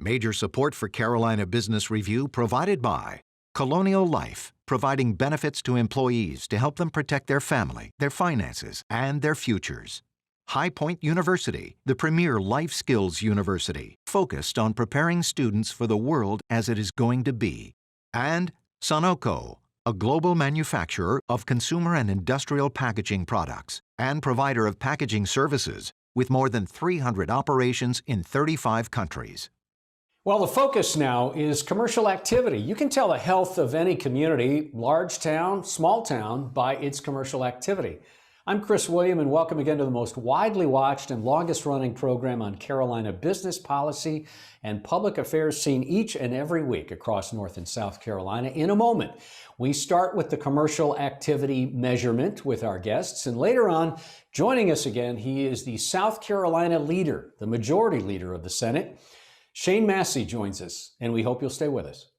Major support for Carolina Business Review provided by Colonial Life, providing benefits to employees to help them protect their family, their finances, and their futures. High Point University, the premier life skills university, focused on preparing students for the world as it is going to be. And Sunoco, a global manufacturer of consumer and industrial packaging products and provider of packaging services with more than 300 operations in 35 countries. Well, the focus now is commercial activity. You can tell the health of any community, large town, small town, by its commercial activity. I'm Chris William, and welcome again to the most widely watched and longest running program on Carolina business policy and public affairs, seen each and every week across North and South Carolina. In a moment, we start with the commercial activity measurement with our guests, and later on, joining us again, he is the South Carolina leader, the majority leader of the Senate. Shane Massey joins us, and we hope you'll stay with us.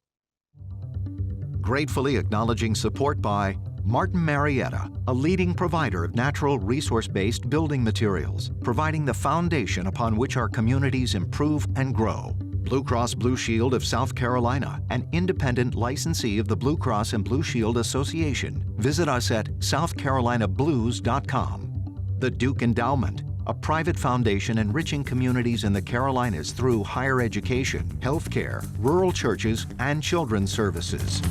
Gratefully acknowledging support by Martin Marietta, a leading provider of natural resource-based building materials, providing the foundation upon which our communities improve and grow. Blue Cross Blue Shield of South Carolina, an independent licensee of the Blue Cross and Blue Shield Association. Visit us at southcarolinablues.com. The Duke Endowment, a private foundation enriching communities in the Carolinas through higher education, healthcare, rural churches, and children's services.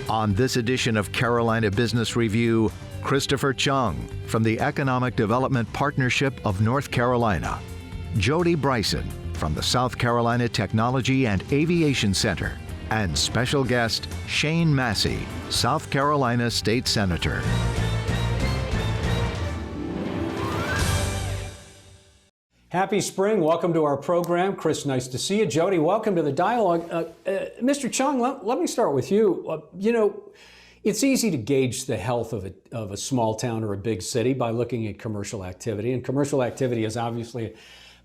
On this edition of Carolina Business Review, Christopher Chung from the Economic Development Partnership of North Carolina, Jody Bryson from the South Carolina Technology and Aviation Center, and special guest Shane Massey, South Carolina State Senator. Happy spring. Welcome to our program. Chris, nice to see you. Jody, welcome to the dialogue. Mr. Chung, let me start with you. It's easy to gauge the health of a small town or a big city by looking at commercial activity. And commercial activity is obviously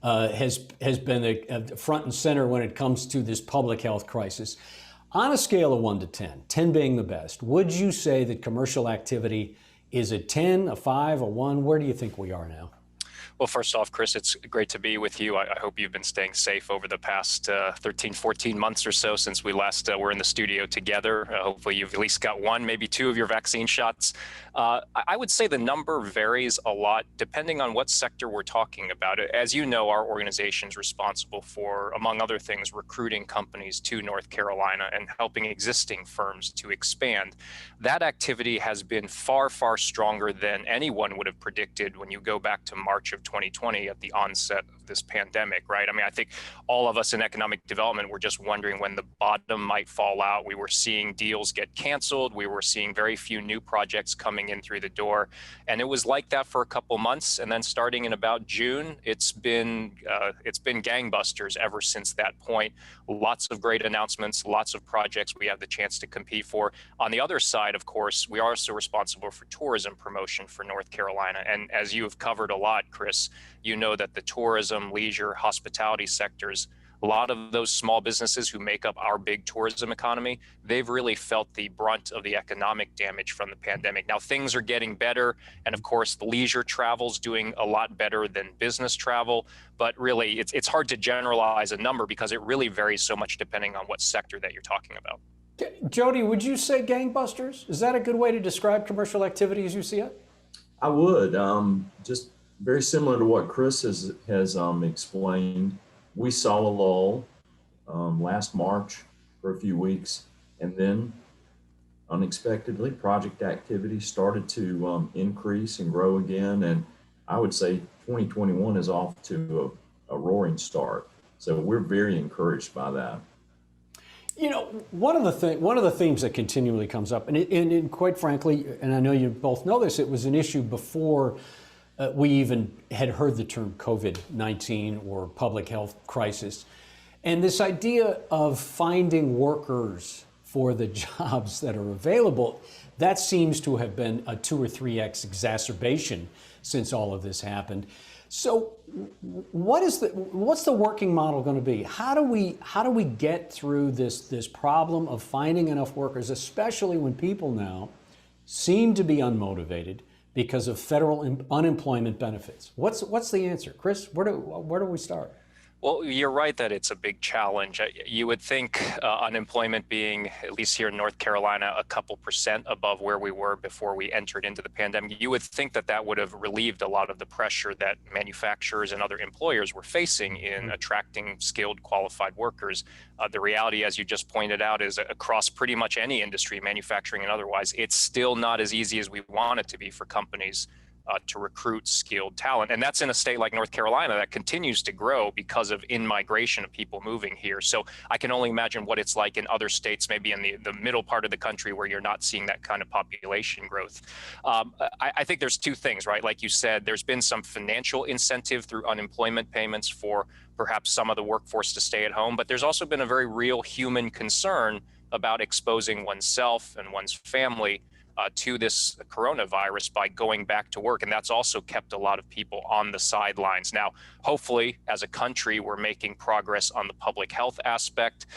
has been a front and center when it comes to this public health crisis. On a scale of 1 to 10, 10 being the best, would you say that commercial activity is a 10, a 5, a 1? Where do you think we are now? Well, first off, Chris, it's great to be with you. I hope you've been staying safe over the past 13, 14 months or so since we last were in the studio together. Hopefully you've at least got 1, maybe 2 of your vaccine shots. I would say the number varies a lot depending on what sector we're talking about. As you know, our organization is responsible for, among other things, recruiting companies to North Carolina and helping existing firms to expand. That activity has been far, far stronger than anyone would have predicted when you go back to March of 2020 at the onset of this pandemic, right? I mean, I think all of us in economic development were just wondering when the bottom might fall out. We were seeing deals get canceled. We were seeing very few new projects coming in through the door. And it was like that for a couple months. And then starting in about June, it's been gangbusters ever since that point. Lots of great announcements, lots of projects we have the chance to compete for. On the other side, of course, we are also responsible for tourism promotion for North Carolina. And as you have covered a lot, Chris, you know that the tourism, leisure, hospitality sectors, a lot of those small businesses who make up our big tourism economy, they've really felt the brunt of the economic damage from the pandemic. Now things are getting better, and of course the leisure travel's doing a lot better than business travel, but really it's hard to generalize a number because it really varies so much depending on what sector that you're talking about. Jody, would you say gangbusters? Is that a good way to describe commercial activity as you see it? I would. Just very similar to what Chris has explained. We saw a lull last March for a few weeks, and then unexpectedly project activity started to increase and grow again. And I would say 2021 is off to a roaring start. So we're very encouraged by that. You know, one of the themes that continually comes up, and quite frankly, and I know you both know this, it was an issue before we even had heard the term COVID-19 or public health crisis. And this idea of finding workers for the jobs that are available, that seems to have been a 2 or 3x exacerbation since all of this happened. So what's the working model going to be? How do we get through this problem of finding enough workers, especially when people now seem to be unmotivated because of federal unemployment benefits? What's the answer? Chris, where do we start? Well, you're right that it's a big challenge. You would think unemployment being, at least here in North Carolina, a couple percent above where we were before we entered into the pandemic, you would think that that would have relieved a lot of the pressure that manufacturers and other employers were facing in attracting skilled, qualified workers. The reality, as you just pointed out, is across pretty much any industry, manufacturing and otherwise, it's still not as easy as we want it to be for companies to recruit skilled talent. And that's in a state like North Carolina that continues to grow because of in-migration of people moving here. So I can only imagine what it's like in other states, maybe in the middle part of the country where you're not seeing that kind of population growth. I think there's two things, right? Like you said, there's been some financial incentive through unemployment payments for perhaps some of the workforce to stay at home, but there's also been a very real human concern about exposing oneself and one's family to this coronavirus by going back to work. And that's also kept a lot of people on the sidelines. Now, hopefully, as a country, we're making progress on the public health aspect,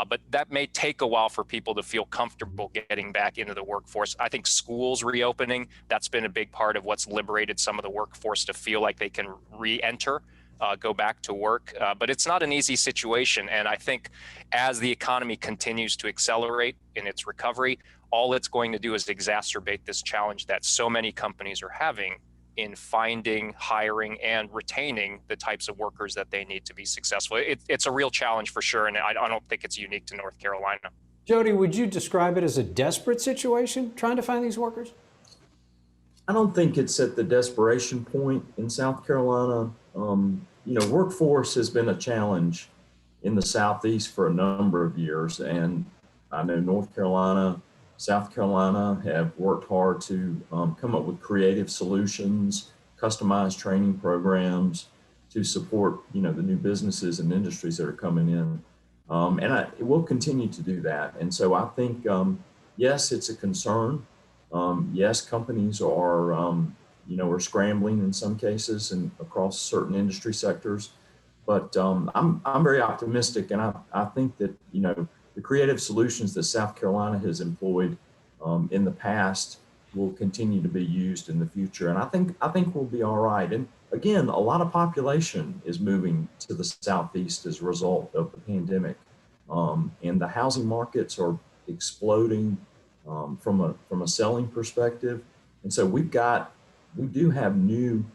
but that may take a while for people to feel comfortable getting back into the workforce. I think schools reopening, that's been a big part of what's liberated some of the workforce to feel like they can re-enter. Go back to work, but it's not an easy situation. And I think as the economy continues to accelerate in its recovery, all it's going to do is exacerbate this challenge that so many companies are having in finding, hiring, and retaining the types of workers that they need to be successful. It's a real challenge for sure, and I don't think it's unique to North Carolina. Jody, would you describe it as a desperate situation, trying to find these workers? I don't think it's at the desperation point in South Carolina. Workforce has been a challenge in the Southeast for a number of years. And I know North Carolina, South Carolina have worked hard to come up with creative solutions, customized training programs to support, the new businesses and industries that are coming in. It will continue to do that. And so I think, yes, it's a concern. Yes, companies are scrambling in some cases and across certain industry sectors. But I'm very optimistic, and I think that the creative solutions that South Carolina has employed in the past will continue to be used in the future, and I think we'll be all right. And again, a lot of population is moving to the Southeast as a result of the pandemic, and the housing markets are exploding from a selling perspective, and so we do have new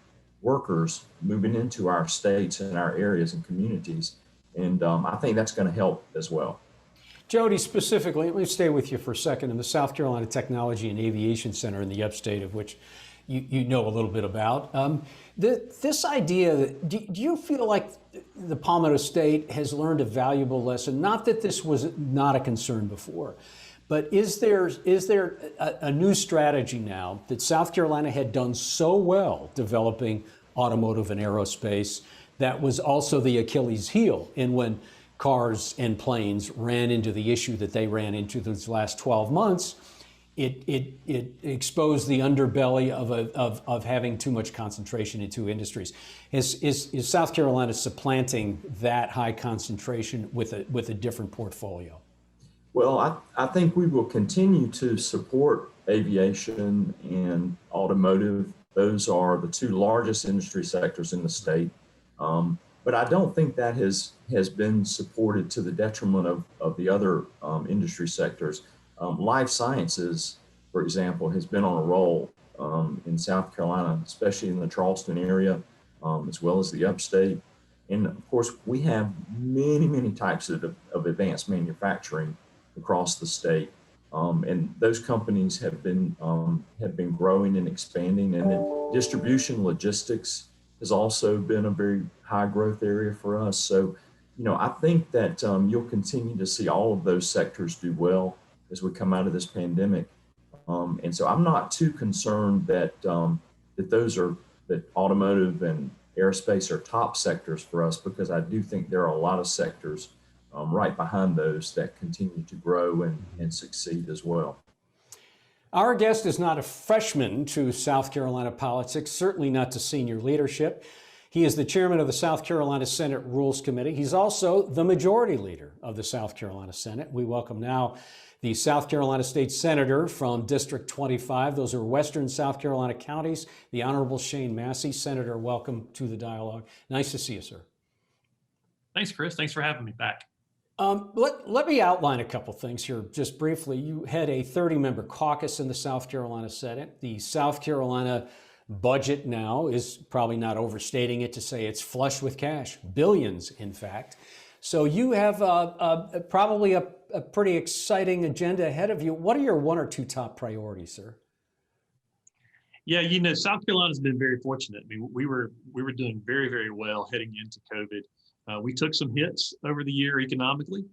workers moving into our states and our areas and communities. And I think that's going to help as well. Jody, specifically, let me stay with you for a second in the South Carolina Technology and Aviation Center in the upstate, of which you know a little bit about. This idea, do you feel like the Palmetto State has learned a valuable lesson? Not that this was not a concern before, but is there a new strategy now that South Carolina had done so well developing automotive and aerospace that was also the Achilles heel? And when cars and planes ran into the issue that they ran into these last 12 months, it exposed the underbelly of having too much concentration in two industries. Is South Carolina supplanting that high concentration with a different portfolio? Well, I think we will continue to support aviation and automotive. Those are the two largest industry sectors in the state. But I don't think that has been supported to the detriment of the other industry sectors. Life sciences, for example, has been on a roll in South Carolina, especially in the Charleston area, as well as the upstate. And of course, we have many types of advanced manufacturing across the state, and those companies have been growing and expanding. And then distribution logistics has also been a very high growth area for us. So, I think that you'll continue to see all of those sectors do well as we come out of this pandemic. And so I'm not too concerned that that automotive and aerospace are top sectors for us, because I do think there are a lot of sectors right behind those that continue to grow and succeed as well. Our guest is not a freshman to South Carolina politics, certainly not to senior leadership. He is the chairman of the South Carolina Senate Rules Committee. He's also the majority leader of the South Carolina Senate. We welcome now the South Carolina State Senator from District 25. Those are Western South Carolina counties, the Honorable Shane Massey. Senator, welcome to the dialogue. Nice to see you, sir. Thanks, Chris. Thanks for having me back. Let me outline a couple things here just briefly. You had a 30-member caucus in the South Carolina Senate. The South Carolina budget now is probably not overstating it to say it's flush with cash, billions, in fact. So you have probably a pretty exciting agenda ahead of you. What are your one or two top priorities, sir? Yeah, South Carolina's been very fortunate. I mean, we were doing very, very well heading into COVID. We took some hits over the year economically.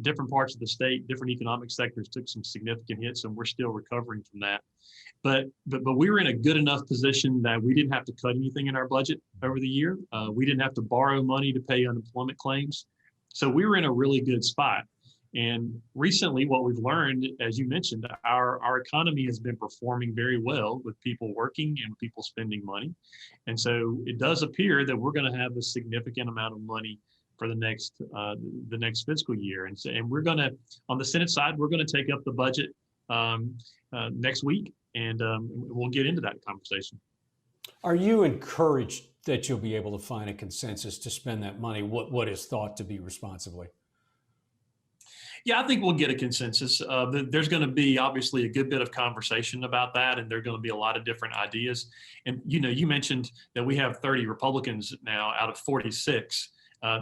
Different parts of the state, different economic sectors took some significant hits, and we're still recovering from that. But we were in a good enough position that we didn't have to cut anything in our budget over the year. We didn't have to borrow money to pay unemployment claims. So we were in a really good spot. And recently, what we've learned, as you mentioned, our economy has been performing very well with people working and people spending money. And so it does appear that we're going to have a significant amount of money for the next fiscal year. And we're going to, on the Senate side, we're going to take up the budget next week, and we'll get into that conversation. Are you encouraged that you'll be able to find a consensus to spend that money, what is thought to be responsibly? Yeah, I think we'll get a consensus. There's going to be obviously a good bit of conversation about that, and there are going to be a lot of different ideas. And you mentioned that we have 30 Republicans now out of 46.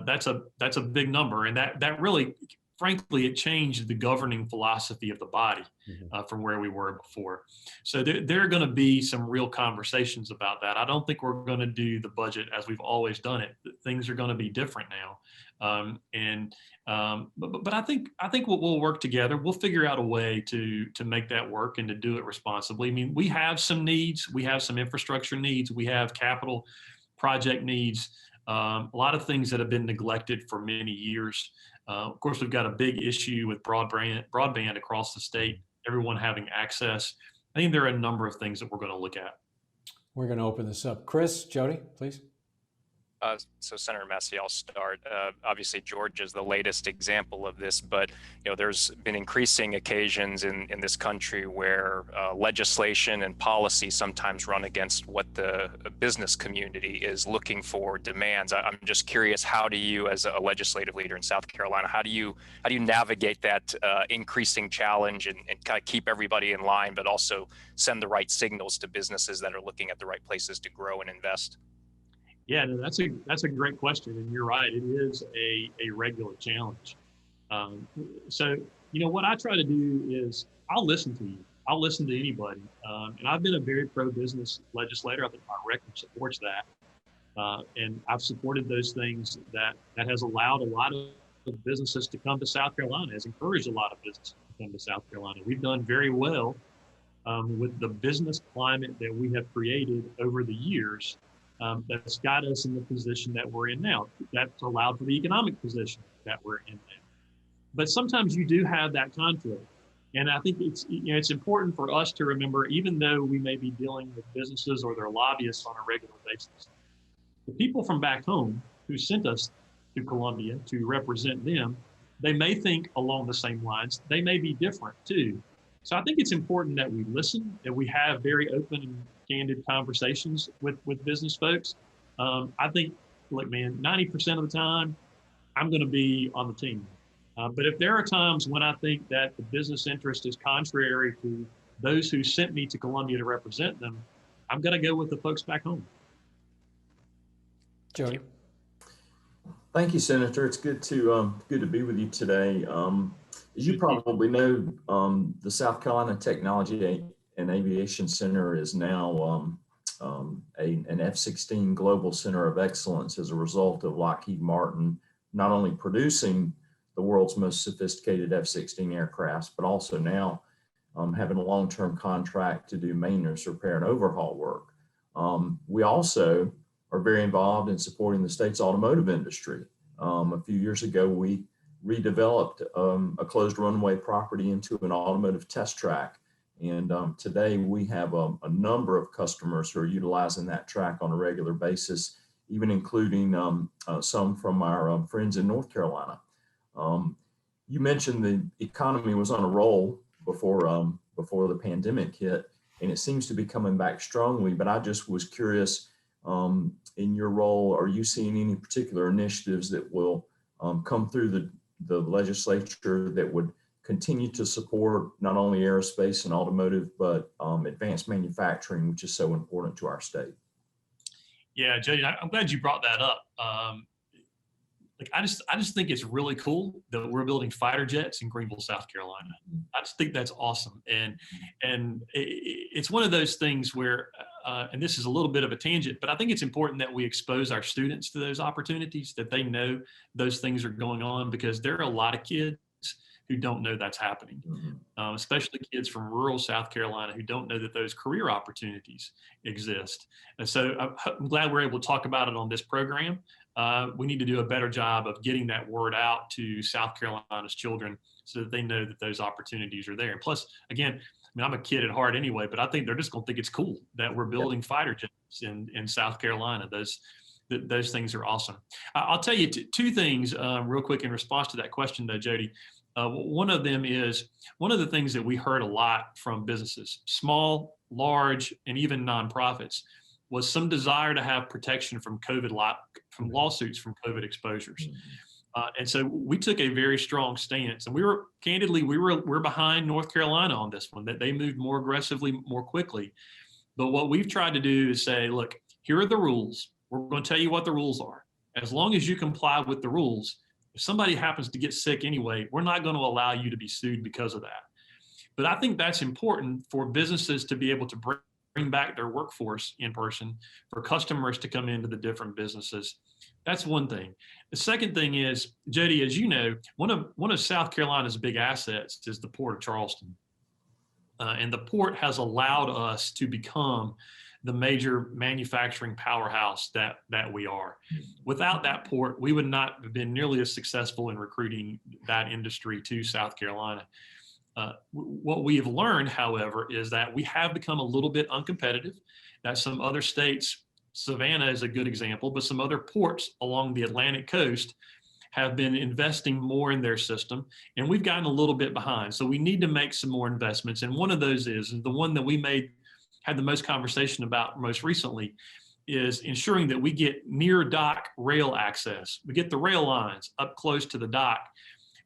That's a big number, and that really, frankly, it changed the governing philosophy of the body from where we were before. So there are going to be some real conversations about that. I don't think we're going to do the budget as we've always done it. Things are going to be different now. But I think we'll work together. We'll figure out a way to make that work and to do it responsibly. I mean, we have some needs. We have some infrastructure needs. We have capital project needs. A lot of things that have been neglected for many years. Of course, we've got a big issue with broadband across the state, everyone having access. I think there are a number of things that we're going to look at. We're going to open this up. Chris, Jody, please. So Senator Massey, I'll start. Obviously, Georgia is the latest example of this, but there's been increasing occasions in this country where legislation and policy sometimes run against what the business community is looking for, demands. I'm just curious, how do you, as a legislative leader in South Carolina, how do you navigate that increasing challenge and kind of keep everybody in line, but also send the right signals to businesses that are looking at the right places to grow and invest? Yeah, no, that's a great question, and you're right. It is a regular challenge. So what I try to do is I'll listen to you. I'll listen to anybody, and I've been a very pro-business legislator. I think my record supports that, and I've supported those things that has allowed a lot of businesses to come to South Carolina. Has encouraged a lot of businesses to come to South Carolina. We've done very well with the business climate that we have created over the years. That's got us in the position that we're in now. That's allowed for the economic position that we're in now. But sometimes you do have that conflict. And I think it's important for us to remember, even though we may be dealing with businesses or their lobbyists on a regular basis, the people from back home who sent us to Columbia to represent them, they may think along the same lines. They may be different too. So I think it's important that we listen, that we have very open and candid conversations with business folks. I think, look, man, 90% of the time, I'm going to be on the team. But if there are times when I think that the business interest is contrary to those who sent me to Columbia to represent them, I'm going to go with the folks back home. Jody. Thank you, Senator. It's good to be with you today. As you probably know, the South Carolina Technology and Aviation Center is now an F-16 Global Center of Excellence as a result of Lockheed Martin not only producing the world's most sophisticated F-16 aircrafts, but also now having a long-term contract to do maintenance, repair, and overhaul work. We also are very involved in supporting the state's automotive industry. A few years ago, we redeveloped a closed runway property into an automotive test track. And today we have a number of customers who are utilizing that track on a regular basis, even including some from our friends in North Carolina. You mentioned the economy was on a roll before the pandemic hit, and it seems to be coming back strongly. But I just was curious, In your role, are you seeing any particular initiatives that will come through the legislature that would continue to support not only aerospace and automotive, but advanced manufacturing, which is so important to our state? Yeah, Jody, I'm glad you brought that up. I just think it's really cool that we're building fighter jets in Greenville, South Carolina. I just think that's awesome, and it's one of those things where, and this is a little bit of a tangent, but I think it's important that we expose our students to those opportunities, that they know those things are going on, because there are a lot of kids who don't know that's happening, especially kids from rural South Carolina who don't know that those career opportunities exist. And so I'm glad we're able to talk about it on this program. We need to do a better job of getting that word out to South Carolina's children so that they know that those opportunities are there. And plus, again, I mean, I'm a kid at heart anyway, but I think they're just going to think it's cool that we're building fighter jets in South Carolina. Those things are awesome. I'll tell you two things real quick in response to that question, though, Jody. One of them is one of the things that we heard a lot from businesses, small, large, and even nonprofits, was some desire to have protection from from lawsuits from COVID exposures. And so we took a very strong stance, and we're behind North Carolina on this one, that they moved more aggressively, more quickly. But what we've tried to do is say, look, here are the rules. We're going to tell you what the rules are. As long as you comply with the rules, if somebody happens to get sick anyway, we're not going to allow you to be sued because of that. But I think that's important for businesses to be able to bring back their workforce in person, for customers to come into the different businesses. That's one thing. The second thing is, Jody, as you know, one of South Carolina's big assets is the Port of Charleston. And the port has allowed us to become the major manufacturing powerhouse that we are. Without that port, we would not have been nearly as successful in recruiting that industry to South Carolina. What we have learned, however, is that we have become a little bit uncompetitive, that some other states, Savannah is a good example, but some other ports along the Atlantic coast have been investing more in their system, and we've gotten a little bit behind. So we need to make some more investments. And one of those is the one that we had the most conversation about most recently, is ensuring that we get near dock rail access. We get the rail lines up close to the dock,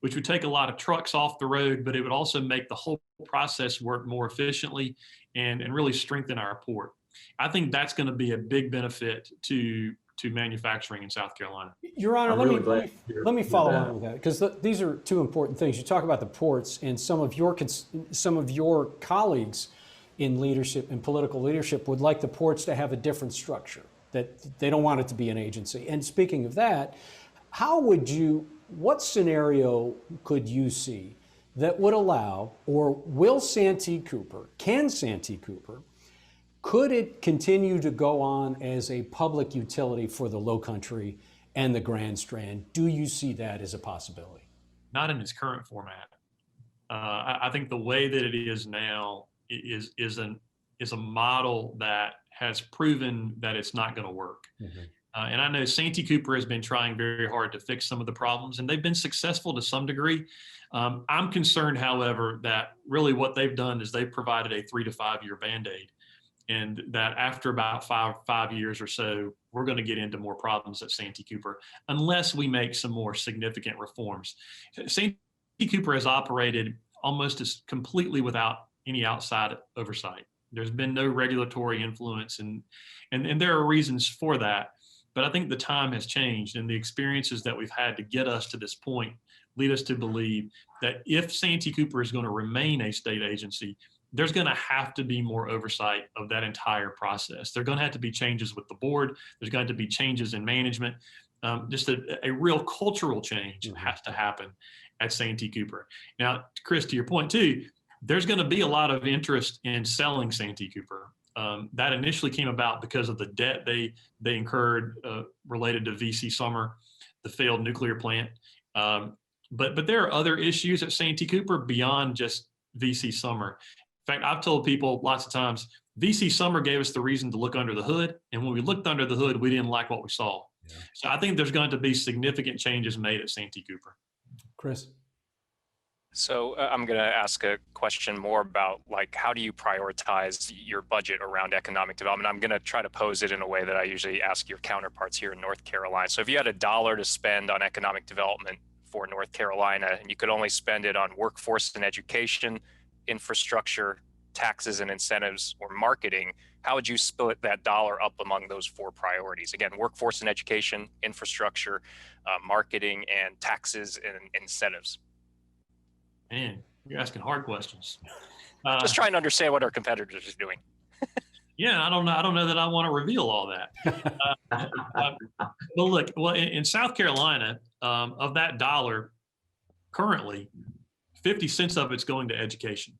which would take a lot of trucks off the road, but it would also make the whole process work more efficiently and really strengthen our port. I think that's going to be a big benefit to manufacturing in South Carolina. Your Honor, let me follow on with that, because these are two important things. You talk about the ports, and some of your colleagues in leadership and political leadership would like the ports to have a different structure, that they don't want it to be an agency. And speaking of that, what scenario could you see that would allow, or can Santee Cooper, could it continue to go on as a public utility for the Lowcountry and the Grand Strand? Do you see that as a possibility? Not in its current format. I think the way that it is now is a model that has proven that it's not going to work. And I know Santee Cooper has been trying very hard to fix some of the problems, and they've been successful to some degree. I'm concerned, however, that really what they've done is they've provided a 3 to 5 year Band-Aid, and that after about five years or so, we're going to get into more problems at Santee Cooper unless we make some more significant reforms. Santee Cooper has operated almost as completely without any outside oversight. There's been no regulatory influence, and there are reasons for that. But I think the time has changed, and the experiences that we've had to get us to this point lead us to believe that if Santee Cooper is going to remain a state agency, there's going to have to be more oversight of that entire process. There are going to have to be changes with the board. There's going to be changes in management. Just a real cultural change has to happen at Santee Cooper. Now, Chris, to your point too, there's going to be a lot of interest in selling Santee Cooper. That initially came about because of the debt they incurred related to VC Summer, the failed nuclear plant. But there are other issues at Santee Cooper beyond just VC Summer. In fact, I've told people lots of times, VC Summer gave us the reason to look under the hood. And when we looked under the hood, we didn't like what we saw. Yeah. So I think there's going to be significant changes made at Santee Cooper. Chris? So I'm going to ask a question more about like, how do you prioritize your budget around economic development? I'm going to try to pose it in a way that I usually ask your counterparts here in North Carolina. So if you had $1 to spend on economic development for North Carolina, and you could only spend it on workforce and education, infrastructure, taxes and incentives, or marketing, how would you split that dollar up among those four priorities? Again, workforce and education, infrastructure, marketing, and taxes and incentives. Man, you're asking hard questions. Just trying to understand what our competitors are doing. Yeah, I don't know. I don't know that I want to reveal all that. Well, look, in South Carolina, of that dollar, currently, 50 cents of it's going to education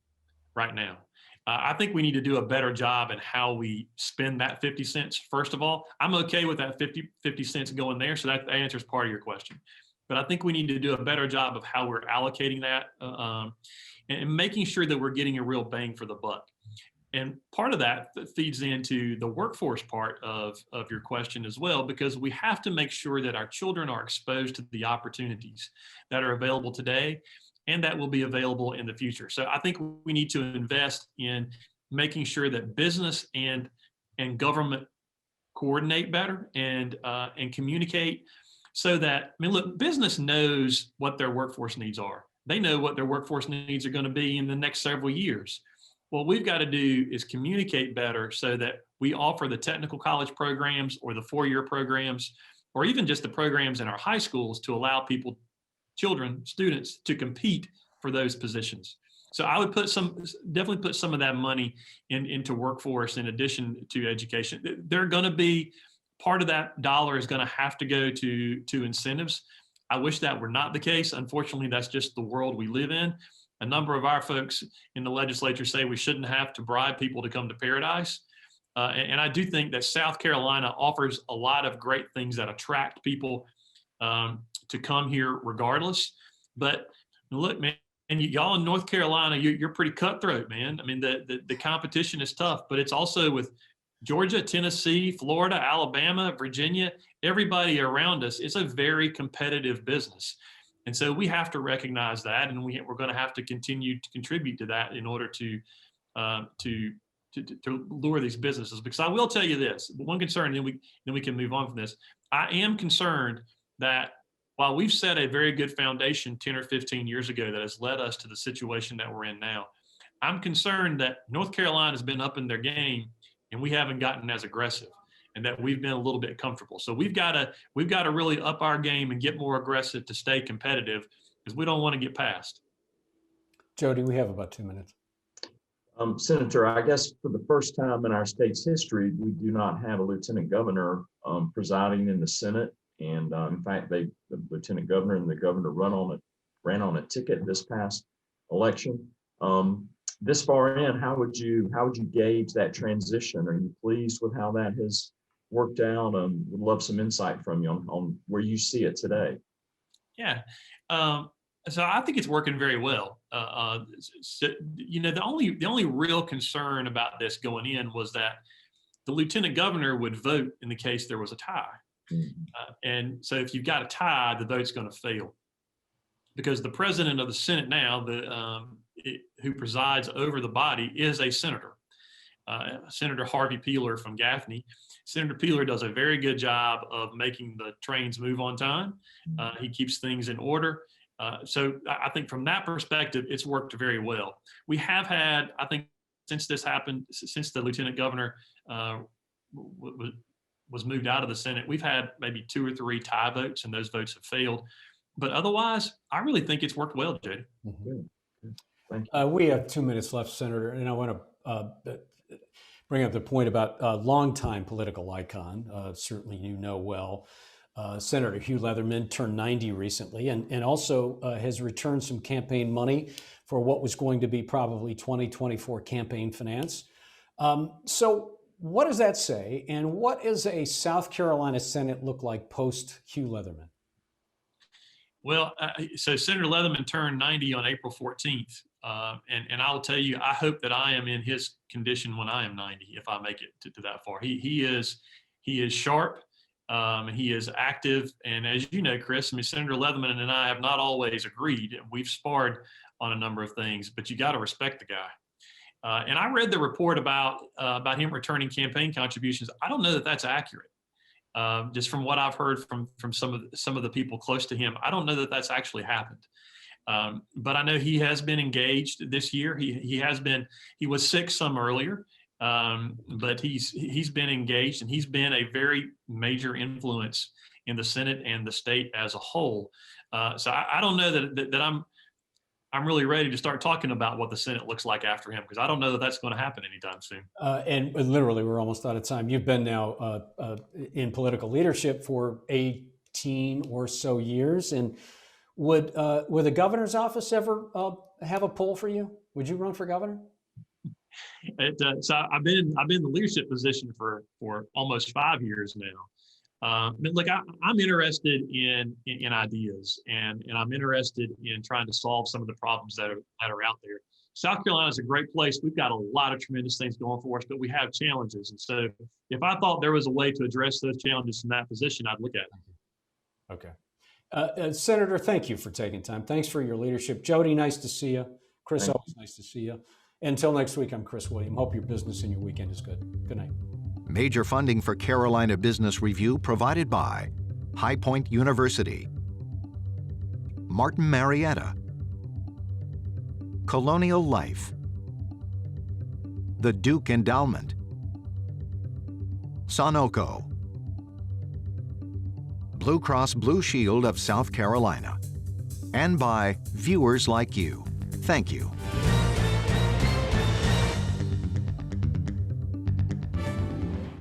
right now. I think we need to do a better job in how we spend that 50 cents. First of all, I'm okay with that 50 cents going there. So that answers part of your question. But I think we need to do a better job of how we're allocating that and making sure that we're getting a real bang for the buck. And part of that feeds into the workforce part of your question as well, because we have to make sure that our children are exposed to the opportunities that are available today and that will be available in the future. So I think we need to invest in making sure that business and government coordinate better and communicate. So that, I mean, look, business knows what their workforce needs are. They know what their workforce needs are going to be in the next several years. What we've got to do is communicate better so that we offer the technical college programs or the four-year programs, or even just the programs in our high schools to allow people, children, students to compete for those positions. So I would definitely put some of that money into workforce in addition to education. They're going to be, part of that dollar is going to have to go to incentives. I wish that were not the case. Unfortunately, that's just the world we live in. A number of our folks in the legislature say we shouldn't have to bribe people to come to paradise. And I do think that South Carolina offers a lot of great things that attract people to come here regardless. But look, man, and y'all in North Carolina, you're pretty cutthroat, man. I mean, the competition is tough, but it's also with Georgia, Tennessee, Florida, Alabama, Virginia, everybody around us. It's a very competitive business. And so we have to recognize that, and we're going to have to continue to contribute to that in order to lure these businesses. Because I will tell you this, one concern, then we can move on from this. I am concerned that while we've set a very good foundation 10 or 15 years ago that has led us to the situation that we're in now, I'm concerned that North Carolina has been up in their game and we haven't gotten as aggressive, and that we've been a little bit comfortable. So we've got to really up our game and get more aggressive to stay competitive, because we don't want to get past. Jody, we have about 2 minutes. Senator, I guess for the first time in our state's history, we do not have a lieutenant governor presiding in the Senate. And in fact, the lieutenant governor and the governor ran on a ticket this past election. This far in, how would you gauge that transition? Are you pleased with how that has worked out? Would love some insight from you on where you see it today. Yeah, so I think it's working very well. So, the only real concern about this going in was that the lieutenant governor would vote in the case there was a tie. And so if you've got a tie, the vote's going to fail, because the president of the Senate now, who presides over the body, is a senator, Senator Harvey Peeler from Gaffney. Senator Peeler does a very good job of making the trains move on time. He keeps things in order. So I think from that perspective, it's worked very well. We have had, I think, since this happened, since the lieutenant governor was moved out of the Senate, we've had maybe 2 or 3 tie votes, and those votes have failed. But otherwise, I really think it's worked well, Jody. Mm-hmm. Thank you. We have 2 minutes left, Senator, and I want to bring up the point about longtime political icon, certainly you know well, Senator Hugh Leatherman turned 90 recently, and also has returned some campaign money for what was going to be probably 2024 campaign finance. So what does that say, and what does a South Carolina Senate look like post Hugh Leatherman? Well, so Senator Leatherman turned 90 on April 14th. And I'll tell you, I hope that I am in his condition when I am 90, if I make it to that far. He is sharp, he is active. And as you know, Chris, I mean, Senator Leatherman and I have not always agreed. We've sparred on a number of things, but you got to respect the guy. And I read the report about him returning campaign contributions. I don't know that that's accurate. Just from what I've heard from some of the people close to him, I don't know that that's actually happened. But I know he has been engaged this year. He was sick some earlier, but he's been engaged, and he's been a very major influence in the Senate and the state as a whole. So I don't know that I'm really ready to start talking about what the Senate looks like after him, because I don't know that that's going to happen anytime soon. And literally, we're almost out of time. You've been now in political leadership for 18 or so years, and would the governor's office ever have a pull for you? Would you run for governor? So I've been in the leadership position for almost 5 years now. Look, I'm interested in ideas, and I'm interested in trying to solve some of the problems that are out there. South Carolina is a great place. We've got a lot of tremendous things going for us, but we have challenges. And so if I thought there was a way to address those challenges in that position, I'd look at it. Okay. Senator, thank you for taking time. Thanks for your leadership. Jody, nice to see you. Chris, always nice to see you. Until next week, I'm Chris William. Hope your business and your weekend is good. Good night. Major funding for Carolina Business Review provided by High Point University, Martin Marietta, Colonial Life, the Duke Endowment, Sunoco, Blue Cross Blue Shield of South Carolina, and by viewers like you. Thank you.